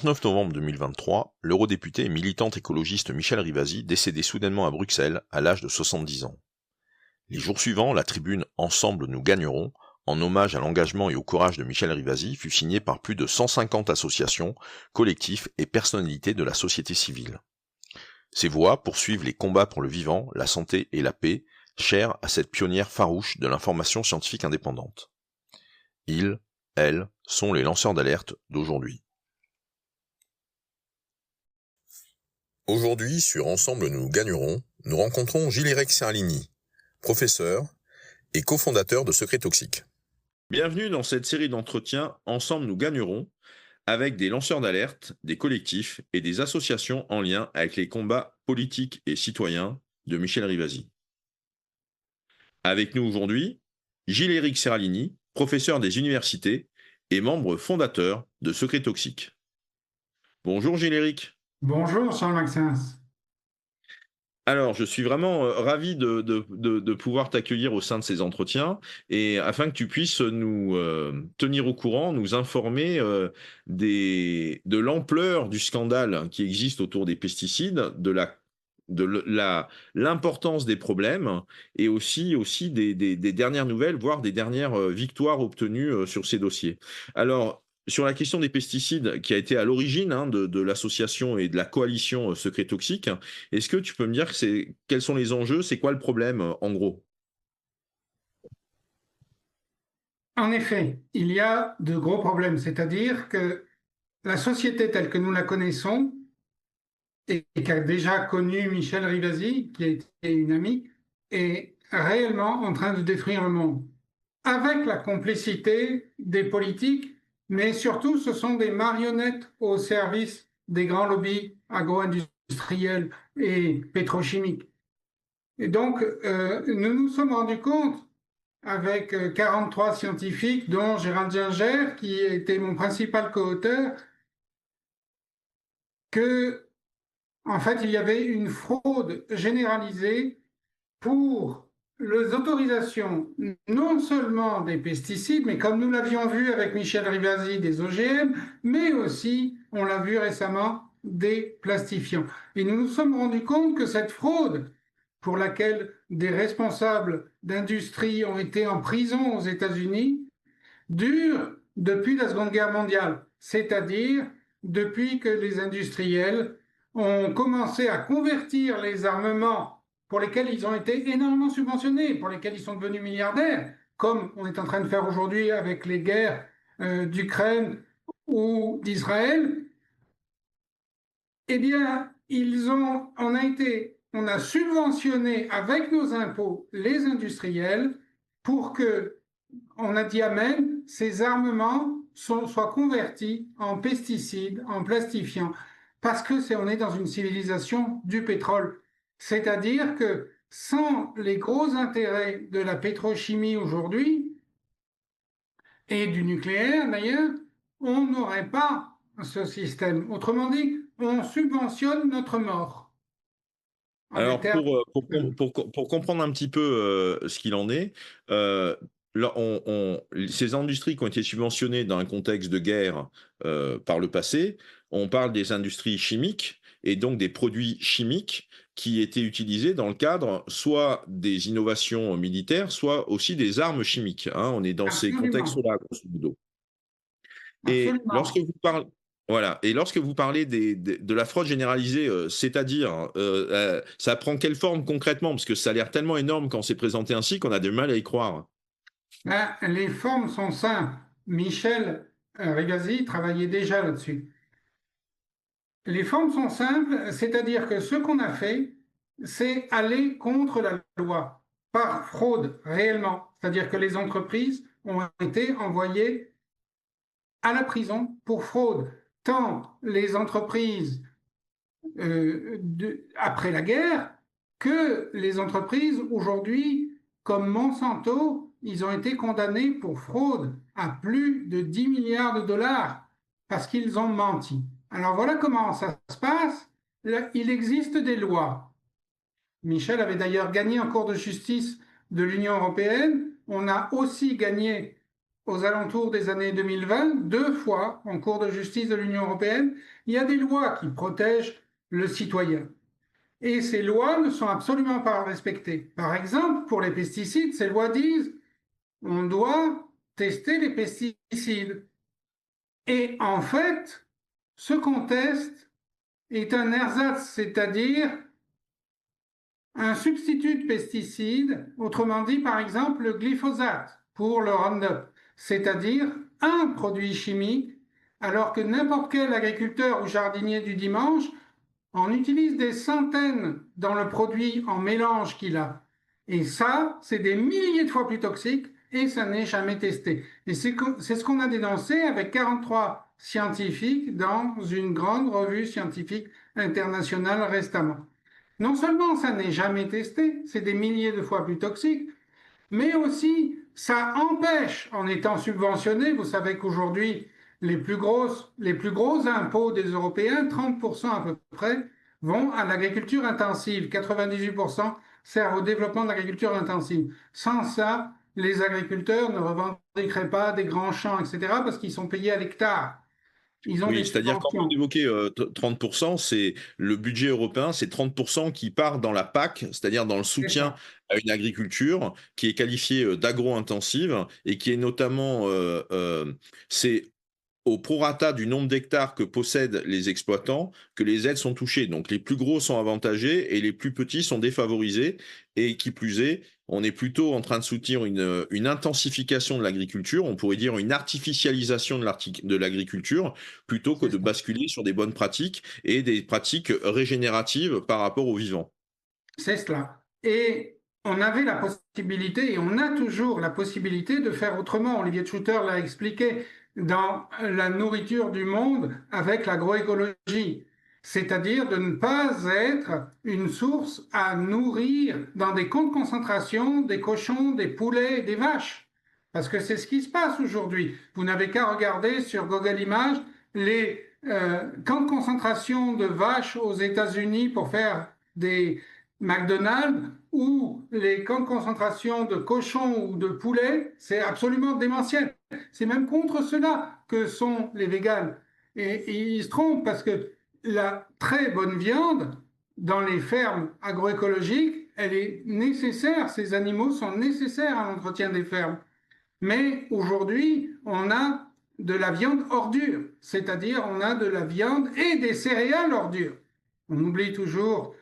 29 novembre 2023, l'eurodéputé et militante écologiste Michèle Rivasi décédait soudainement à Bruxelles à l'âge de 70 ans. Les jours suivants, la tribune Ensemble nous gagnerons, en hommage à l'engagement et au courage de Michèle Rivasi, fut signée par plus de 150 associations, collectifs et personnalités de la société civile. Ces voix poursuivent les combats pour le vivant, la santé et la paix, chers à cette pionnière farouche de l'information scientifique indépendante. Ils, elles, sont les lanceurs d'alerte d'aujourd'hui. Aujourd'hui, sur Ensemble nous gagnerons, nous rencontrons Gilles-Éric Serlini, professeur et cofondateur de Secrets Toxiques. Bienvenue dans cette série d'entretiens Ensemble nous gagnerons, avec des lanceurs d'alerte, des collectifs et des associations en lien avec les combats politiques et citoyens de Michèle Rivasi. Avec nous aujourd'hui, Gilles-Éric Serlini, professeur des universités et membre fondateur de Secrets Toxiques. Bonjour Gilles-Éric. Bonjour Charles-Maxence. Alors, je suis vraiment ravi de pouvoir t'accueillir au sein de ces entretiens et afin que tu puisses nous tenir au courant, nous informer de l'ampleur du scandale qui existe autour des pesticides, l'importance des problèmes et aussi des dernières nouvelles, voire des dernières victoires obtenues sur ces dossiers. Alors, sur la question des pesticides qui a été à l'origine de l'association et de la coalition Secrets Toxiques, est-ce que tu peux me dire quels sont les enjeux, c'est quoi le problème en gros? En effet, il y a de gros problèmes, c'est-à-dire que la société telle que nous la connaissons et qu'a déjà connu Michèle Rivasi, qui a été une amie, est réellement en train de détruire le monde. Avec la complicité des politiques, mais surtout ce sont des marionnettes au service des grands lobbies agro-industriels et pétrochimiques. Et donc, nous nous sommes rendus compte, avec 43 scientifiques, dont Gérald Gingère, qui était mon principal co-auteur, que, en fait, il y avait une fraude généralisée pour les autorisations non seulement des pesticides, mais comme nous l'avions vu avec Michèle Rivasi, des OGM, mais aussi, on l'a vu récemment, des plastifiants. Et nous nous sommes rendus compte que cette fraude, pour laquelle des responsables d'industrie ont été en prison aux États-Unis, dure depuis la Seconde Guerre mondiale, c'est-à-dire depuis que les industriels ont commencé à convertir les armements pour lesquels ils ont été énormément subventionnés, pour lesquels ils sont devenus milliardaires, comme on est en train de faire aujourd'hui avec les guerres d'Ukraine ou d'Israël. Eh bien, on a subventionné avec nos impôts les industriels pour que, on a dit amen, ces armements soient convertis en pesticides, en plastifiants, parce que on est dans une civilisation du pétrole. C'est-à-dire que sans les gros intérêts de la pétrochimie aujourd'hui, et du nucléaire d'ailleurs, on n'aurait pas ce système. Autrement dit, on subventionne notre mort. Alors, pour comprendre un petit peu ce qu'il en est, là, ces industries qui ont été subventionnées dans un contexte de guerre par le passé, on parle des industries chimiques et donc des produits chimiques qui étaient utilisés dans le cadre soit des innovations militaires, soit aussi des armes chimiques. On est dans ces Absolument. contextes-là, grosso modo. Et Absolument. lorsque vous parlez de la fraude généralisée, c'est-à-dire, ça prend quelle forme concrètement? Parce que ça a l'air tellement énorme quand c'est présenté ainsi qu'on a du mal à y croire. Les formes sont simples. Michèle Rivasi travaillait déjà là-dessus. Les formes sont simples, c'est-à-dire que ce qu'on a fait, c'est aller contre la loi, par fraude réellement. C'est-à-dire que les entreprises ont été envoyées à la prison pour fraude. Tant les entreprises après la guerre que les entreprises aujourd'hui, comme Monsanto, ils ont été condamnés pour fraude à plus de 10 milliards de dollars parce qu'ils ont menti. Alors voilà comment ça se passe. Il existe des lois. Michel avait d'ailleurs gagné en Cour de justice de l'Union européenne. On a aussi gagné aux alentours des années 2020, 2 fois en Cour de justice de l'Union européenne, il y a des lois qui protègent le citoyen. Et ces lois ne sont absolument pas respectées. Par exemple, pour les pesticides, ces lois disent on doit tester les pesticides. Et en fait, ce qu'on teste est un ersatz, c'est-à-dire un substitut de pesticide, autrement dit par exemple le glyphosate pour le Roundup, c'est-à-dire un produit chimique, alors que n'importe quel agriculteur ou jardinier du dimanche en utilise des centaines dans le produit en mélange qu'il a. Et ça, c'est des milliers de fois plus toxique et ça n'est jamais testé. Et c'est ce qu'on a dénoncé avec 43 scientifiques dans une grande revue scientifique internationale récemment. Non seulement ça n'est jamais testé, c'est des milliers de fois plus toxique, mais aussi ça empêche, en étant subventionné, vous savez qu'aujourd'hui, les plus gros impôts des Européens, 30% à peu près, vont à l'agriculture intensive, 98% servent au développement de l'agriculture intensive. Sans ça, les agriculteurs ne revendiqueraient pas des grands champs, etc., parce qu'ils sont payés à l'hectare. Ils ont des Oui, c'est-à-dire quand vous subventions. évoquez 30%, c'est le budget européen, c'est 30% qui part dans la PAC, c'est-à-dire dans le C'est soutien ça. à une agriculture qui est qualifiée d'agro-intensive et qui est notamment, c'est au prorata du nombre d'hectares que possèdent les exploitants que les aides sont touchées. Donc les plus gros sont avantagés et les plus petits sont défavorisés. Et qui plus est, on est plutôt en train de soutenir une intensification de l'agriculture, on pourrait dire une artificialisation de l'agriculture, plutôt que C'est de ça. basculer sur des bonnes pratiques et des pratiques régénératives par rapport au vivant. C'est cela. Et on avait la possibilité, et on a toujours la possibilité de faire autrement. Olivier Schutter l'a expliqué dans la nourriture du monde avec l'agroécologie, c'est-à-dire de ne pas être une source à nourrir dans des camps de concentration des cochons, des poulets et des vaches. Parce que c'est ce qui se passe aujourd'hui. Vous n'avez qu'à regarder sur Google Images les camps de concentration de vaches aux États-Unis pour faire des McDonald's ou les camps de concentration de cochons ou de poulets, c'est absolument démentiel. C'est même contre cela que sont les véganes. Et ils se trompent parce que la très bonne viande dans les fermes agroécologiques, elle est nécessaire. Ces animaux sont nécessaires à l'entretien des fermes. Mais aujourd'hui, on a de la viande ordure, c'est-à-dire on a de la viande et des céréales ordures. On oublie toujours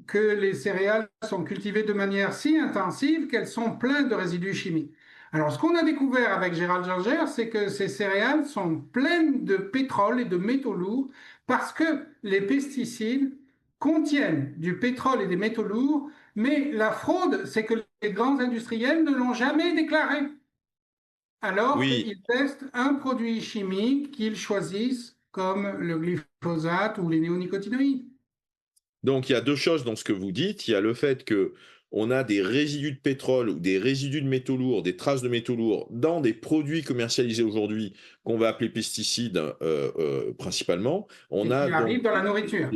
que les céréales sont cultivées de manière si intensive qu'elles sont pleines de résidus chimiques. Alors, ce qu'on a découvert avec Gérald Ginger, c'est que ces céréales sont pleines de pétrole et de métaux lourds parce que les pesticides contiennent du pétrole et des métaux lourds, mais la fraude, c'est que les grands industriels ne l'ont jamais déclaré, alors Oui, qu'ils testent un produit chimique qu'ils choisissent comme le glyphosate ou les néonicotinoïdes. donc il y a deux choses dans ce que vous dites. Il y a le fait que on a des résidus de pétrole ou des résidus de métaux lourds, des traces de métaux lourds dans des produits commercialisés aujourd'hui qu'on va appeler pesticides principalement. On Et a qui donc arrivent dans la nourriture.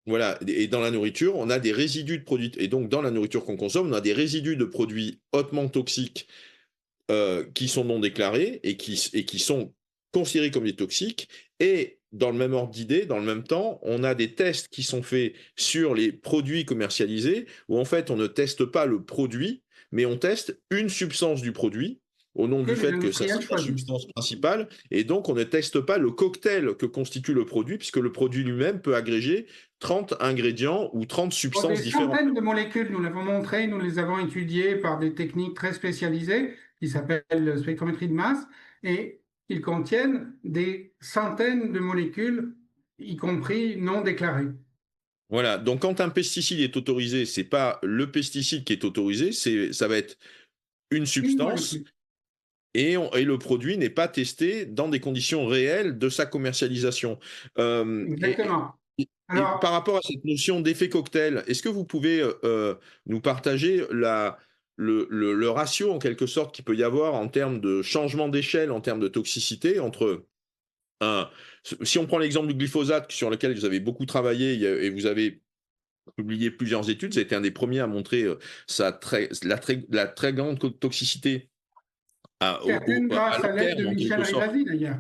voilà, et dans la nourriture, on a des résidus de produits, et donc dans la nourriture qu'on consomme, on a des résidus de produits hautement toxiques qui sont non déclarés et qui sont considérés comme des toxiques. Et dans le même ordre d'idée, dans le même temps, on a des tests qui sont faits sur les produits commercialisés, où en fait on ne teste pas le produit, mais on teste une substance du produit, au nom Que du les fait que ça industriels c'est la choisissent. substance principale, et donc on ne teste pas le cocktail que constitue le produit, puisque le produit lui-même peut agréger 30 ingrédients ou 30 Pour des substances différentes. centaines de molécules, nous l'avons montré, nous les avons étudiées par des techniques très spécialisées qui s'appellent spectrométrie de masse, et ils contiennent des centaines de molécules, y compris non déclarées. Voilà, donc quand un pesticide est autorisé, c'est pas le pesticide qui est autorisé, ça va être une Une substance molécule. et le produit n'est pas testé dans des conditions réelles de sa commercialisation. Exactement. Et par Alors, rapport à cette notion d'effet cocktail, est-ce que vous pouvez nous partager le ratio en quelque sorte qu'il peut y avoir en termes de changement d'échelle, en termes de toxicité entre un, si on prend l'exemple du glyphosate sur lequel vous avez beaucoup travaillé et vous avez publié plusieurs études, ça a été un des premiers à montrer la très grande toxicité certaines À grâce à long l'aide de terme, en Michel quelque sorte. Rivasi d'ailleurs.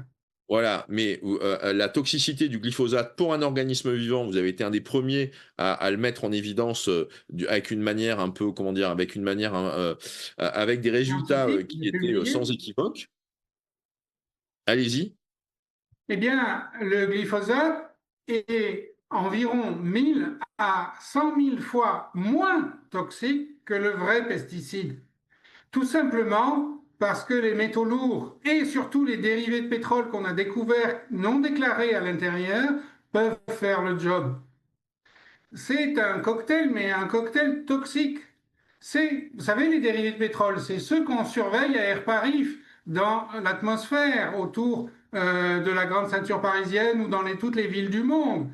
Voilà, mais la toxicité du glyphosate pour un organisme vivant, vous avez été un des premiers à le mettre en évidence, avec une manière un peu, comment dire? Avec une manière, avec des résultats, Scientifique, qui de étaient, publier. sans équivoque. Allez-y. Eh bien, le glyphosate est environ 1000 à 100 000 fois moins toxique que le vrai pesticide. Tout simplement parce que les métaux lourds et surtout les dérivés de pétrole qu'on a découverts non déclarés à l'intérieur peuvent faire le job. C'est un cocktail, mais un cocktail toxique. Vous savez, les dérivés de pétrole, c'est ceux qu'on surveille à air parif dans l'atmosphère autour de la grande ceinture parisienne ou dans toutes les villes du monde.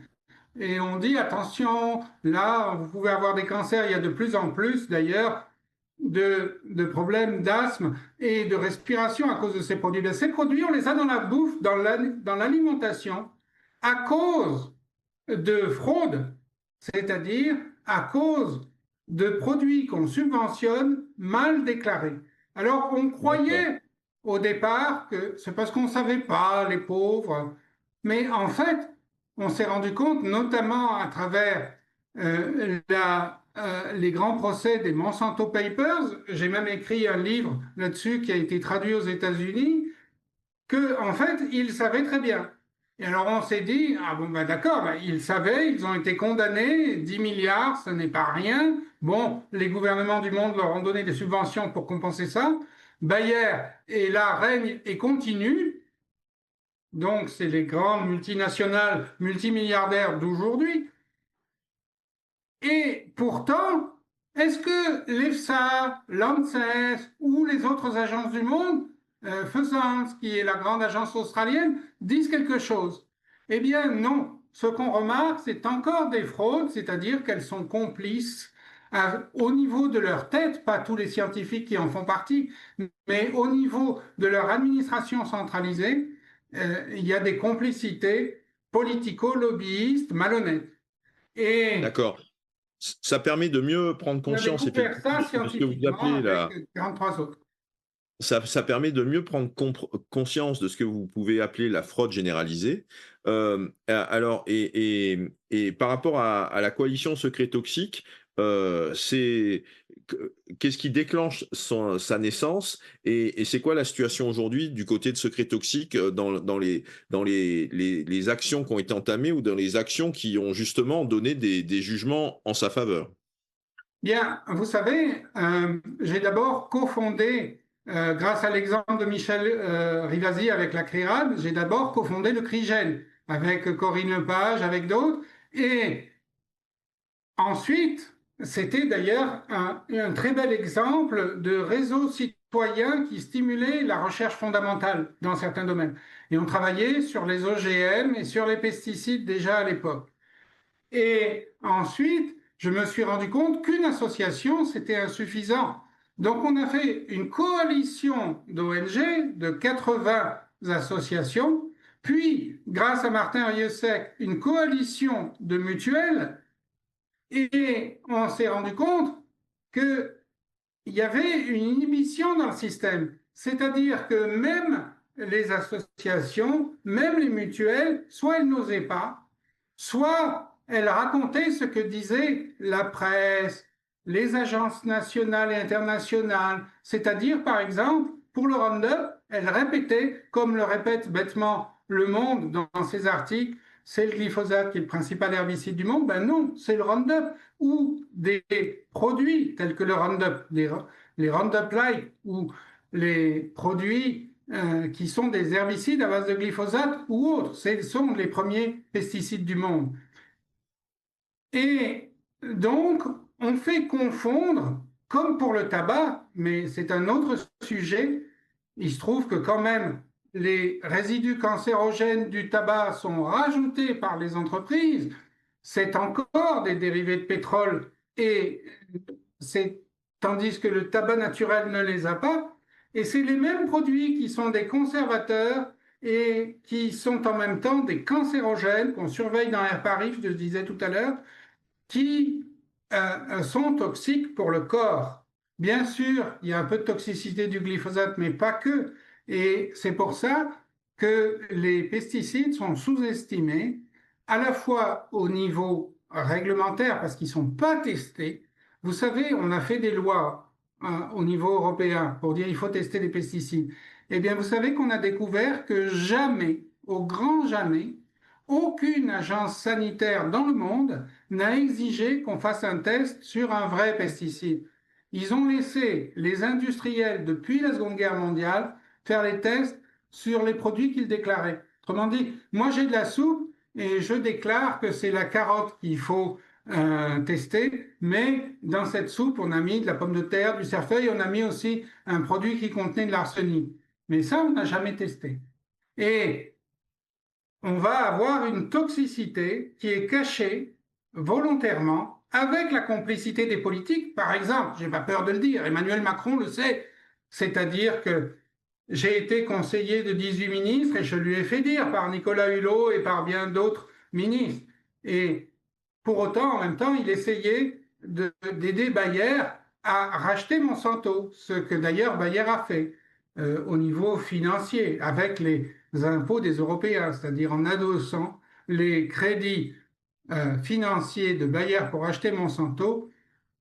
Et on dit, attention, là, vous pouvez avoir des cancers. Il y a de plus en plus, d'ailleurs, de problèmes d'asthme et de respiration à cause de ces produits. Ces produits, on les a dans la bouffe, dans l'alimentation, à cause de fraude, c'est-à-dire à cause de produits qu'on subventionne mal déclarés. Alors, on D'accord. croyait au départ que c'est parce qu'on ne savait pas, les pauvres, mais en fait, on s'est rendu compte, notamment à travers les grands procès des Monsanto Papers, j'ai même écrit un livre là-dessus qui a été traduit aux États-Unis, que en fait, ils savaient très bien. Et alors on s'est dit, ah bon, ben d'accord, ben, ils savaient, ils ont été condamnés, 10 milliards, ce n'est pas rien. Bon, les gouvernements du monde leur ont donné des subventions pour compenser ça. Bayer est là, règne et continue. Donc, c'est les grandes multinationales multimilliardaires d'aujourd'hui. Et pourtant, est-ce que l'EFSA, l'ANSES ou les autres agences du monde, FAISANS, qui est la grande agence australienne, disent quelque chose? Eh bien, non. Ce qu'on remarque, c'est encore des fraudes, c'est-à-dire qu'elles sont complices au niveau de leur tête, pas tous les scientifiques qui en font partie, mais au niveau de leur administration centralisée, il y a des complicités politico-lobbyistes malhonnêtes. Et D'accord. Ça permet de mieux prendre on a conscience découvert ça effectivement de ce que vous scientifiquement appelez avec la 43 autres. ça permet de mieux prendre conscience de ce que vous pouvez appeler la fraude généralisée. Alors et par rapport à la coalition secret toxique, c'est qu'est-ce qui déclenche sa naissance et c'est quoi la situation aujourd'hui du côté de secret toxique, dans les actions qui ont été entamées ou dans les actions qui ont justement donné des jugements en sa faveur? Bien, vous savez, j'ai d'abord cofondé, grâce à l'exemple de Michel Rivasi avec la CRIRAD, j'ai d'abord cofondé le CRIGEN avec Corinne Lepage, avec d'autres. Et ensuite, c'était d'ailleurs un très bel exemple de réseau citoyen qui stimulait la recherche fondamentale dans certains domaines. Et on travaillait sur les OGM et sur les pesticides déjà à l'époque. Et ensuite, je me suis rendu compte qu'une association, c'était insuffisant. Donc, on a fait une coalition d'ONG de 80 associations, puis, grâce à Martin Rieusec, une coalition de mutuelles, et on s'est rendu compte qu'il y avait une inhibition dans le système. C'est-à-dire que même les associations, même les mutuelles, soit elles n'osaient pas, soit elles racontaient ce que disait la presse, les agences nationales et internationales. C'est-à-dire, par exemple, pour le Roundup, elles répétaient, comme le répète bêtement Le Monde dans ses articles, c'est le glyphosate qui est le principal herbicide du monde. Ben non, c'est le Roundup. Ou des produits tels que le Roundup, les Roundup-like, ou les produits qui sont des herbicides à base de glyphosate ou autres. Ce sont les premiers pesticides du monde. Et donc, on fait confondre, comme pour le tabac, mais c'est un autre sujet. Il se trouve que quand même, les résidus cancérogènes du tabac sont rajoutés par les entreprises. C'est encore des dérivés de pétrole et tandis que le tabac naturel ne les a pas. Et c'est les mêmes produits qui sont des conservateurs et qui sont en même temps des cancérogènes qu'on surveille dans l'air Paris, je le disais tout à l'heure, qui sont toxiques pour le corps. Bien sûr, il y a un peu de toxicité du glyphosate, mais pas que. Et c'est pour ça que les pesticides sont sous-estimés, à la fois au niveau réglementaire, parce qu'ils ne sont pas testés. Vous savez, on a fait des lois au niveau européen pour dire il faut tester les pesticides. Eh bien, vous savez qu'on a découvert que jamais, au grand jamais, aucune agence sanitaire dans le monde n'a exigé qu'on fasse un test sur un vrai pesticide. Ils ont laissé les industriels, depuis la Seconde Guerre mondiale, faire les tests sur les produits qu'ils déclaraient. Autrement dit, moi j'ai de la soupe et je déclare que c'est la carotte qu'il faut tester, mais dans cette soupe, on a mis de la pomme de terre, du cerfeuil, on a mis aussi un produit qui contenait de l'arsenic. Mais ça, on n'a jamais testé. Et on va avoir une toxicité qui est cachée volontairement avec la complicité des politiques. Par exemple, j'ai pas peur de le dire, Emmanuel Macron le sait, c'est-à-dire que j'ai été conseiller de 18 ministres et je lui ai fait dire par Nicolas Hulot et par bien d'autres ministres. Et pour autant, en même temps, il essayait d'aider Bayer à racheter Monsanto, ce que d'ailleurs Bayer a fait au niveau financier, avec les impôts des Européens, c'est-à-dire en adossant les crédits financiers de Bayer pour acheter Monsanto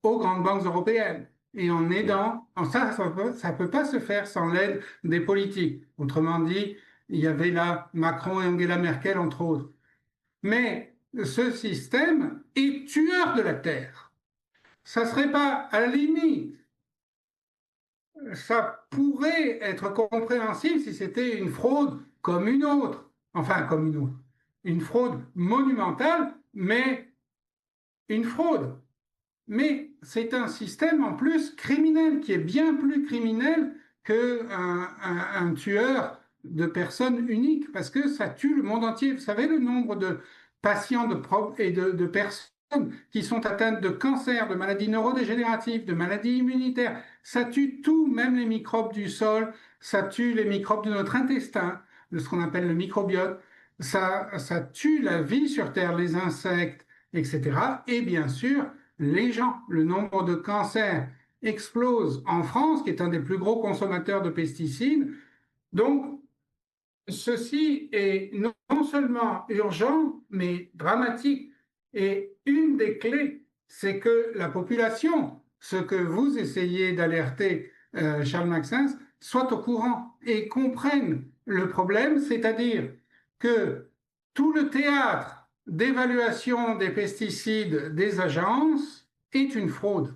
aux grandes banques européennes. Et en aidant, ça peut pas se faire sans l'aide des politiques. Autrement dit, il y avait là Macron et Angela Merkel, entre autres. Mais ce système est tueur de la terre. Ça serait pas, à la limite, ça pourrait être compréhensible si c'était une fraude comme une autre. Enfin, comme une autre. Une fraude monumentale, mais une fraude. Mais c'est un système en plus criminel, qui est bien plus criminel qu'un tueur de personnes uniques, parce que ça tue le monde entier. Vous savez le nombre de patients et de personnes qui sont atteintes de cancer, de maladies neurodégénératives, de maladies immunitaires. Ça tue tout, même les microbes du sol, ça tue les microbes de notre intestin, de ce qu'on appelle le microbiote. Ça tue la vie sur Terre, les insectes, etc. Et bien sûr, les gens, le nombre de cancers explose en France, qui est un des plus gros consommateurs de pesticides. Donc, ceci est non seulement urgent, mais dramatique. Et une des clés, c'est que la population, ce que vous essayez d'alerter, Charles Maxence, soit au courant et comprenne le problème, c'est-à-dire que tout le théâtre d'évaluation des pesticides des agences est une fraude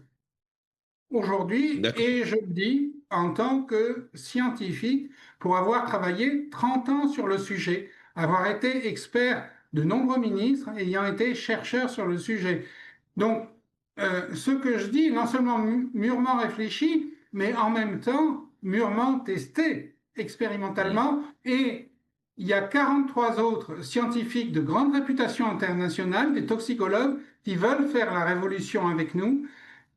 aujourd'hui, D'accord. et je le dis en tant que scientifique, pour avoir travaillé 30 ans sur le sujet, avoir été expert de nombreux ministres, ayant été chercheur sur le sujet. Donc, ce que je dis est non seulement mûrement réfléchi, mais en même temps mûrement testé Mmh. expérimentalement. Et il y a 43 autres scientifiques de grande réputation internationale, des toxicologues, qui veulent faire la révolution avec nous,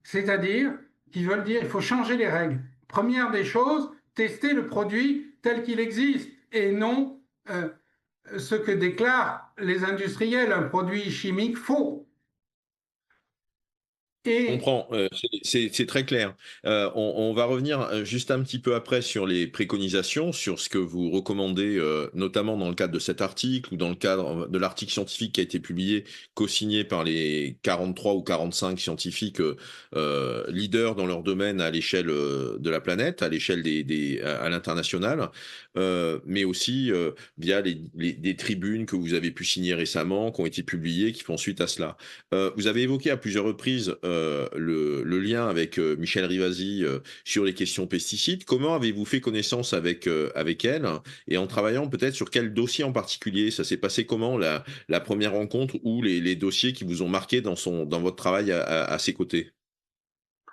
c'est-à-dire qui veulent dire qu'il faut changer les règles. Première des choses, tester le produit tel qu'il existe et non ce que déclarent les industriels, un produit chimique faux. Je Et comprends, c'est très clair. On va revenir, juste un petit peu après sur les préconisations, sur ce que vous recommandez, notamment dans le cadre de cet article ou dans le cadre de l'article scientifique qui a été publié, co-signé par les 43 ou 45 scientifiques, leaders dans leur domaine à l'échelle, de la planète, à l'échelle à l'international, mais aussi, via des tribunes que vous avez pu signer récemment, qui ont été publiées, qui font suite à cela. Vous avez évoqué à plusieurs reprises le lien avec Michel Rivasi sur les questions pesticides. Comment avez-vous fait connaissance avec elle et en travaillant peut-être sur quel dossier en particulier? Ça s'est passé comment la première rencontre ou les dossiers qui vous ont marqué dans votre travail à ses côtés?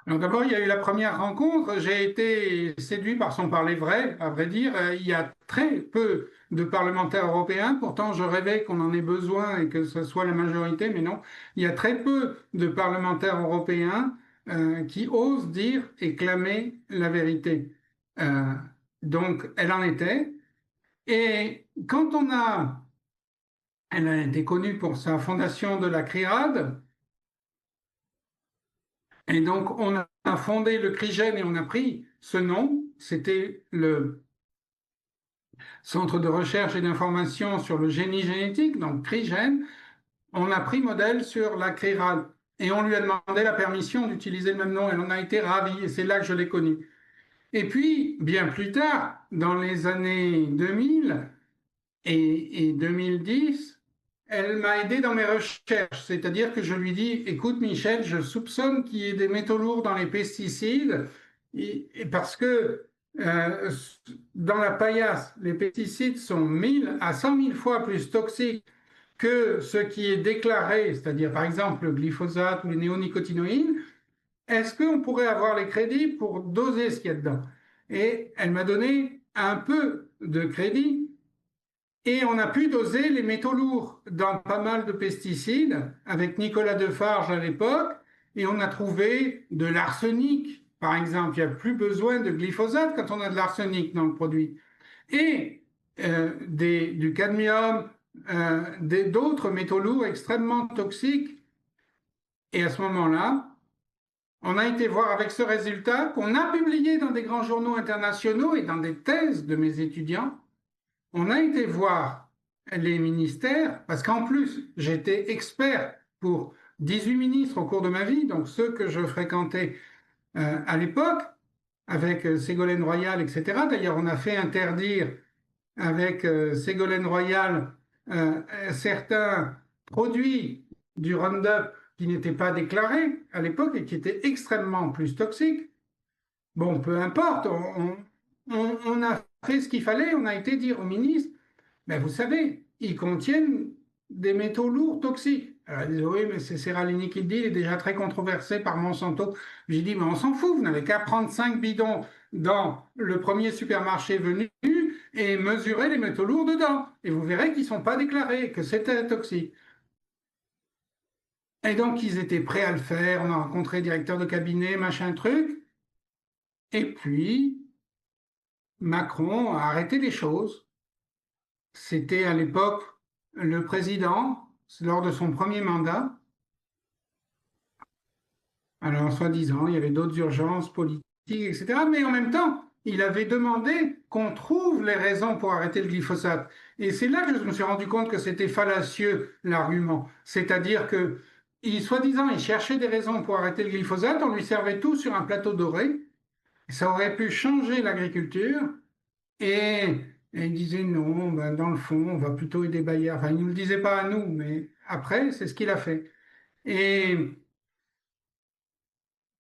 donc d'abord, il y a eu la première rencontre. J'ai été séduit par son parler vrai, à vrai dire. Il y a très peu de parlementaires européens. Pourtant, je rêvais qu'on en ait besoin et que ce soit la majorité, mais non. Il y a très peu de parlementaires européens qui osent dire et clamer la vérité. Euh, donc, elle en était. Et elle a été connue pour sa fondation de la CRIRAD. Et donc, on a fondé le CRIGEN et on a pris ce nom. C'était le Centre de recherche et d'information sur le génie génétique, donc CRIGEN. On a pris modèle sur la CRIRAD. Et on lui a demandé la permission d'utiliser le même nom. Elle en a été ravie. Et c'est là que je l'ai connue. Et puis, bien plus tard, dans les années 2000 et 2010, elle m'a aidé dans mes recherches. C'est-à-dire que je lui dis, écoute Michel, je soupçonne qu'il y ait des métaux lourds dans les pesticides, parce que dans la paillasse, les pesticides sont 1000 à 100 000 fois plus toxiques que ce qui est déclaré, c'est-à-dire par exemple le glyphosate ou les néonicotinoïdes. Est-ce qu'on pourrait avoir les crédits pour doser ce qu'il y a dedans? Et elle m'a donné un peu de crédit et on a pu doser les métaux lourds dans pas mal de pesticides avec Nicolas Defarge à l'époque et on a trouvé de l'arsenic, par exemple. Il n'y a plus besoin de glyphosate quand on a de l'arsenic dans le produit. Et du cadmium, d'autres métaux lourds extrêmement toxiques. Et à ce moment-là, on a été voir avec ce résultat qu'on a publié dans des grands journaux internationaux et dans des thèses de mes étudiants. On a été voir les ministères, parce qu'en plus, j'étais expert pour 18 ministres au cours de ma vie, donc ceux que je fréquentais à l'époque, avec Ségolène Royal, etc. D'ailleurs, on a fait interdire avec Ségolène Royal certains produits du Roundup qui n'étaient pas déclarés à l'époque et qui étaient extrêmement plus toxiques. Bon, peu importe, on a fait ce qu'il fallait, on a été dire au ministre, mais vous savez, ils contiennent des métaux lourds toxiques. Alors, elle dit, oui, mais c'est Seralini qui le dit, il est déjà très controversé par Monsanto. J'ai dit, mais on s'en fout, vous n'avez qu'à prendre 5 bidons dans le premier supermarché venu et mesurer les métaux lourds dedans. Et vous verrez qu'ils ne sont pas déclarés, que c'était toxique. Et donc, ils étaient prêts à le faire. On a rencontré le directeur de cabinet, machin truc. Et puis, Macron a arrêté les choses. C'était à l'époque le président, lors de son premier mandat. Alors, soi-disant, il y avait d'autres urgences politiques, etc. Mais en même temps, il avait demandé qu'on trouve les raisons pour arrêter le glyphosate. Et c'est là que je me suis rendu compte que c'était fallacieux, l'argument. C'est-à-dire que, soi-disant, il cherchait des raisons pour arrêter le glyphosate, on lui servait tout sur un plateau doré. Ça aurait pu changer l'agriculture. Et il disait non, ben, dans le fond, on va plutôt aider Bayer. Enfin, il ne nous le disait pas à nous, mais après, c'est ce qu'il a fait. Et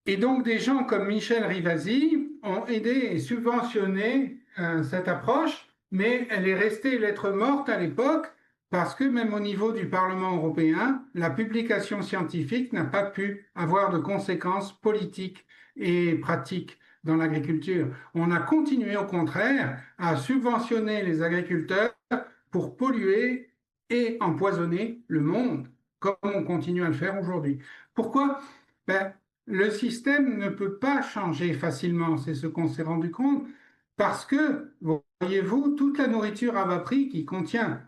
Et donc des gens comme Michel Rivasi ont aidé et subventionné cette approche, mais elle est restée lettre morte à l'époque parce que même au niveau du Parlement européen, la publication scientifique n'a pas pu avoir de conséquences politiques et pratiques dans l'agriculture. On a continué au contraire à subventionner les agriculteurs pour polluer et empoisonner le monde, comme on continue à le faire aujourd'hui. Pourquoi? Ben, le système ne peut pas changer facilement, c'est ce qu'on s'est rendu compte, parce que, voyez-vous, toute la nourriture à bas prix qui contient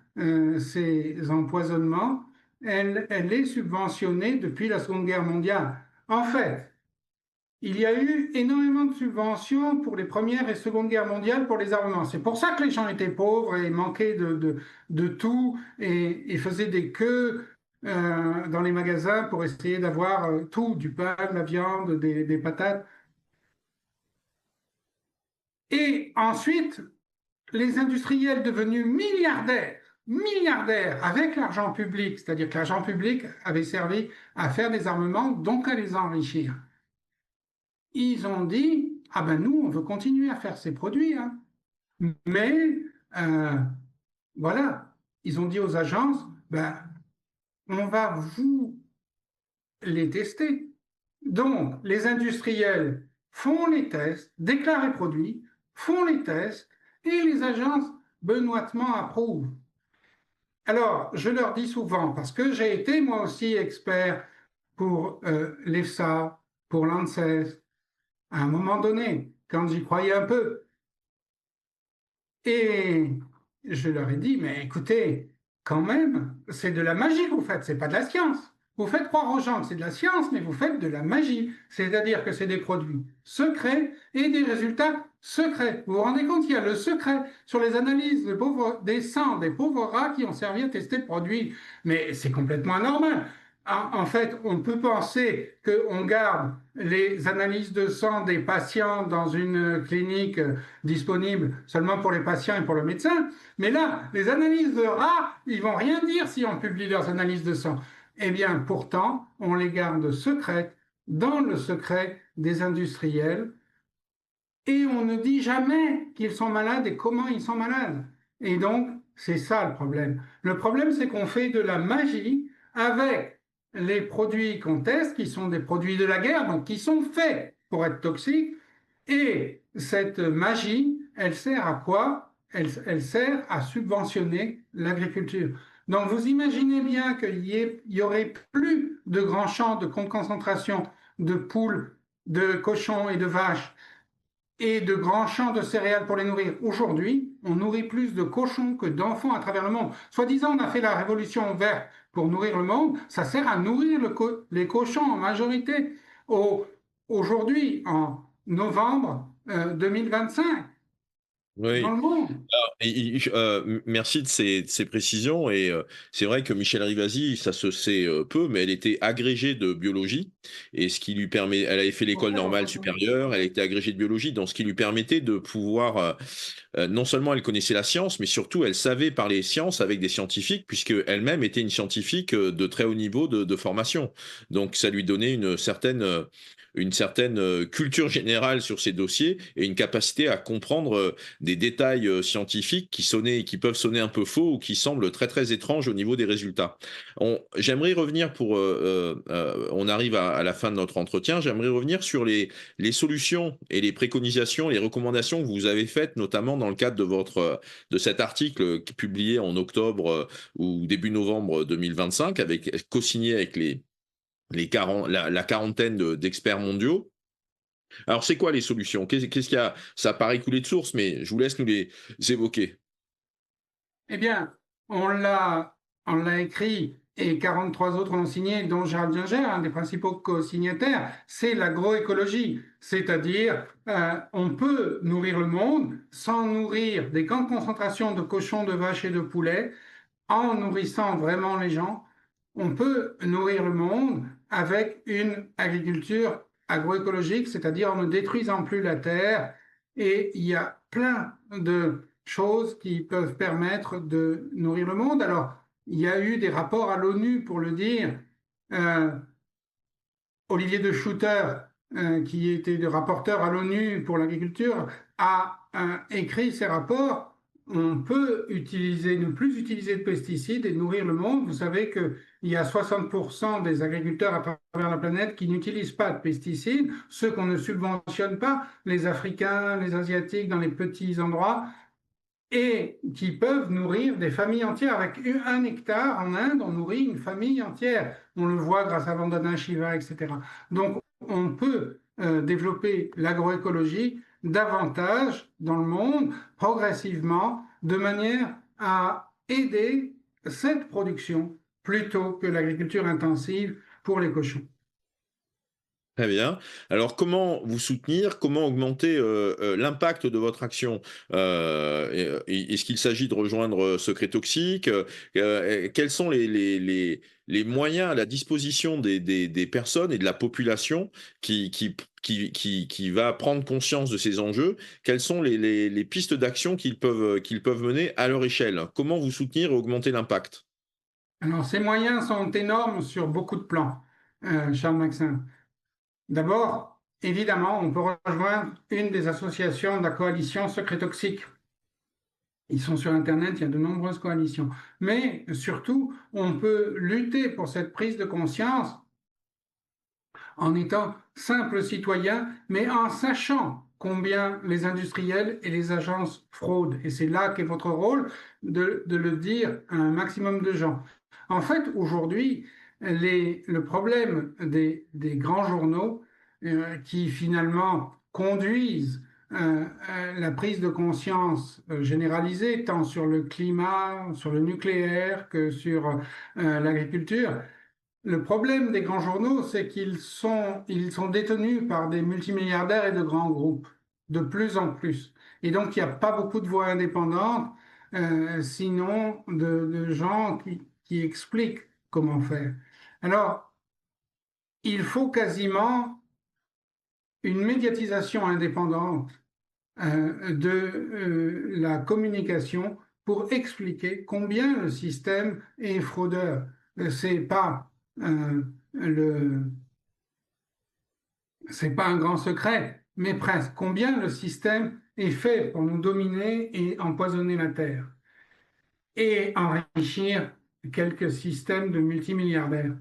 ces empoisonnements, elle est subventionnée depuis la Seconde Guerre mondiale. En fait, il y a eu énormément de subventions pour les Premières et Secondes Guerres mondiales pour les armements. C'est pour ça que les gens étaient pauvres et manquaient de tout et faisaient des queues dans les magasins pour essayer d'avoir tout, du pain, de la viande, des patates. Et ensuite, les industriels devenus milliardaires avec l'argent public, c'est-à-dire que l'argent public avait servi à faire des armements, donc à les enrichir. Ils ont dit, ah ben nous, on veut continuer à faire ces produits, hein. Mais voilà, ils ont dit aux agences, ben, on va vous les tester. Donc, les industriels font les tests, déclarent les produits, font les tests, et les agences benoîtement approuvent. Alors, je leur dis souvent, parce que j'ai été moi aussi expert pour l'EFSA, pour l'ANSES, à un moment donné, quand j'y croyais un peu. Et je leur ai dit, mais écoutez, quand même, c'est de la magie que vous faites, c'est pas de la science. vous faites croire aux gens que c'est de la science, mais vous faites de la magie. C'est-à-dire que c'est des produits secrets et des résultats secrets. Vous vous rendez compte qu'il y a le secret sur les analyses des sangs des pauvres rats qui ont servi à tester le produit. Mais c'est complètement anormal. En fait, on peut penser qu'on garde les analyses de sang des patients dans une clinique disponible seulement pour les patients et pour le médecin, mais là, les analyses de rats, ils vont rien dire si on publie leurs analyses de sang. Eh bien, pourtant, on les garde secrètes dans le secret des industriels et on ne dit jamais qu'ils sont malades et comment ils sont malades. Et donc, c'est ça le problème. Le problème, c'est qu'on fait de la magie avec les produits qu'on teste, qui sont des produits de la guerre, donc qui sont faits pour être toxiques. Et cette magie, elle sert à quoi? Elle sert à subventionner l'agriculture. Donc, vous imaginez bien qu'il y aurait plus de grands champs de concentration de poules, de cochons et de vaches et de grands champs de céréales pour les nourrir. Aujourd'hui, on nourrit plus de cochons que d'enfants à travers le monde. Soi-disant, on a fait la révolution verte pour nourrir le monde, ça sert à nourrir les cochons en majorité. Aujourd'hui, en novembre 2025, dans Oui. le monde. Merci de ces précisions et c'est vrai que Michel Rivasi, ça se sait, peu, mais elle était agrégée de biologie et ce qui lui permet elle avait fait l'école normale supérieure, elle était agrégée de biologie, donc ce qui lui permettait de pouvoir, non seulement elle connaissait la science, mais surtout elle savait parler science avec des scientifiques puisque elle-même était une scientifique, de très haut niveau de formation. Donc ça lui donnait une certaine, culture générale sur ces dossiers et une capacité à comprendre, des détails scientifiques qui peuvent sonner un peu faux ou qui semblent très très étranges au niveau des résultats. J'aimerais revenir on arrive à la fin de notre entretien, j'aimerais revenir sur les solutions et les préconisations, les recommandations que vous avez faites, notamment dans le cadre de cet article publié en octobre ou début novembre 2025, co-signé avec la quarantaine d'experts mondiaux. Alors, c'est quoi les solutions? Qu'est-ce qu'il y a? Ça paraît couler de source, mais je vous laisse nous les évoquer. Eh bien, on l'a, on l'a écrit et 43 autres l'ont signé, dont Gérald Gingère, un des principaux co-signataires, c'est l'agroécologie. C'est-à-dire, on peut nourrir le monde sans nourrir des grandes concentrations de cochons, de vaches et de poulets, en nourrissant vraiment les gens. On peut nourrir le monde avec une agriculture agroécologique, c'est-à-dire en ne détruisant plus la terre. Et il y a plein de choses qui peuvent permettre de nourrir le monde. Alors, il y a eu des rapports à l'ONU pour le dire. Euh, Olivier de Schutter, qui était le rapporteur à l'ONU pour l'agriculture, a écrit ces rapports. On peut ne plus utiliser de pesticides et nourrir le monde. Vous savez qu'il y a 60% des agriculteurs à travers la planète qui n'utilisent pas de pesticides, ceux qu'on ne subventionne pas, les Africains, les Asiatiques dans les petits endroits, et qui peuvent nourrir des familles entières. Avec 1 hectare en Inde, on nourrit une famille entière. On le voit grâce à Vandana Shiva, etc. Donc, on peut développer l'agroécologie davantage dans le monde, progressivement, de manière à aider cette production plutôt que l'agriculture intensive pour les cochons. Très bien. Alors, comment vous soutenir? Comment augmenter l'impact de votre action? Est-ce qu'il s'agit de rejoindre Secret Toxique? Quels sont les moyens à la disposition des personnes et de la population qui va prendre conscience de ces enjeux? Quelles sont les pistes d'action qu'ils peuvent mener à leur échelle? Comment vous soutenir et augmenter l'impact? Alors, ces moyens sont énormes sur beaucoup de plans, Charles Maxim. D'abord, évidemment, on peut rejoindre une des associations de la coalition Secret Toxique. Ils sont sur Internet, il y a de nombreuses coalitions. Mais surtout, on peut lutter pour cette prise de conscience en étant simple citoyen, mais en sachant combien les industriels et les agences fraudent. Et c'est là qu'est votre rôle de le dire à un maximum de gens. En fait, aujourd'hui, le problème des grands journaux qui finalement conduisent la prise de conscience généralisée, tant sur le climat, sur le nucléaire que sur l'agriculture, Le problème des grands journaux, c'est ils sont détenus par des multimilliardaires et de grands groupes, de plus en plus. Et donc, il n'y a pas beaucoup de voix indépendantes, sinon de gens qui expliquent comment faire. Alors, il faut quasiment une médiatisation indépendante de la communication pour expliquer combien le système est fraudeur. C'est pas le, c'est pas un grand secret, mais presque. Combien le système est fait pour nous dominer et empoisonner la terre et enrichir quelques systèmes de multimilliardaires.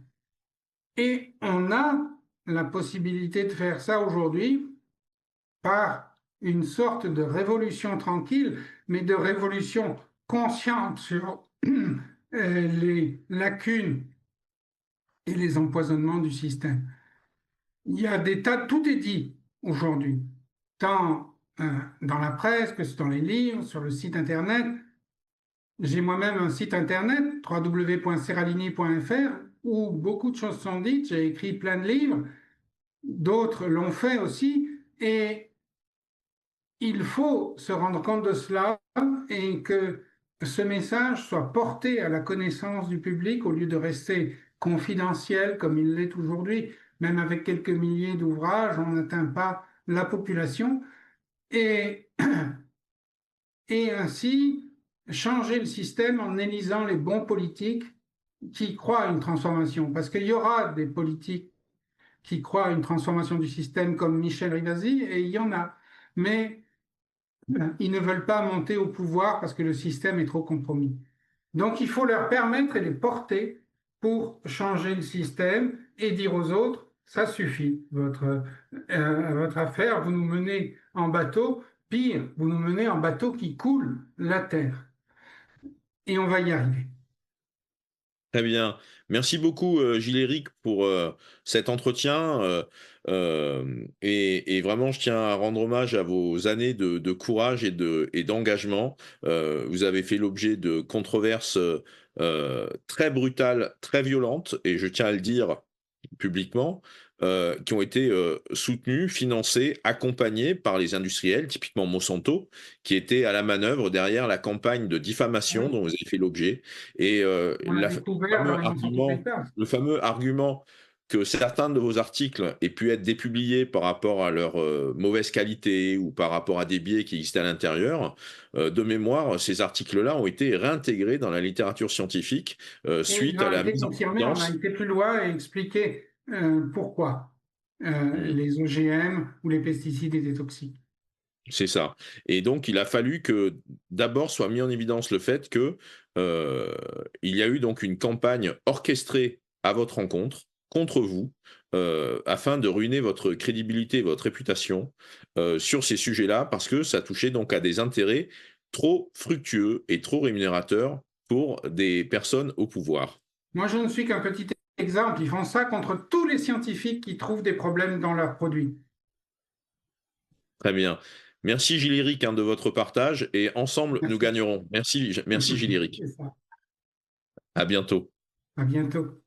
Et on a la possibilité de faire ça aujourd'hui par une sorte de révolution tranquille, mais de révolution consciente sur les lacunes et les empoisonnements du système. Il y a des tas, tout est dit aujourd'hui, tant dans la presse que dans les livres, sur le site internet. J'ai moi-même un site internet, www.seralini.fr, où beaucoup de choses sont dites. J'ai écrit plein de livres, d'autres l'ont fait aussi, et il faut se rendre compte de cela et que ce message soit porté à la connaissance du public au lieu de rester confidentiel comme il l'est aujourd'hui. Même avec quelques milliers d'ouvrages, on n'atteint pas la population. Et, et ainsi, changer le système en élisant les bons politiques qui croient à une transformation. Parce qu'il y aura des politiques qui croient à une transformation du système comme Michel Rivasi, et il y en a. Mais ils ne veulent pas monter au pouvoir parce que le système est trop compromis. Donc il faut leur permettre et les porter pour changer le système et dire aux autres, ça suffit, votre affaire, vous nous menez en bateau, pire, vous nous menez en bateau qui coule la terre. Et on va y arriver. Très bien. Merci beaucoup, Gilles-Éric, pour cet entretien. Et vraiment, je tiens à rendre hommage à vos années de courage et d'engagement. Vous avez fait l'objet de controverses très brutales, très violentes, et je tiens à le dire publiquement, qui ont été soutenues, financées, accompagnées par les industriels, typiquement Monsanto, qui étaient à la manœuvre derrière la campagne de diffamation Oui, dont vous avez fait l'objet. Et on l'a découvert dans les Monsanto Papers. le fameux argument que certains de vos articles aient pu être dépubliés par rapport à leur mauvaise qualité ou par rapport à des biais qui existaient à l'intérieur, de mémoire, ces articles-là ont été réintégrés dans la littérature scientifique Et ils suite à ont la été mise en confirmés, on a évidence. été plus loin et expliqué pourquoi Hmm. les OGM ou les pesticides étaient toxiques. C'est ça. Et donc, il a fallu que d'abord soit mis en évidence le fait que il y a eu donc une campagne orchestrée à votre rencontre, contre vous, afin de ruiner votre crédibilité, votre réputation sur ces sujets-là, parce que ça touchait donc à des intérêts trop fructueux et trop rémunérateurs pour des personnes au pouvoir. Moi, je ne suis qu'un petit exemple. Ils font ça contre tous les scientifiques qui trouvent des problèmes dans leurs produits. Très bien. Merci Gilles-Éric hein, de votre partage et ensemble nous Merci. gagnerons. Merci, merci Gilles-Éric. C'est ça. À bientôt. À bientôt.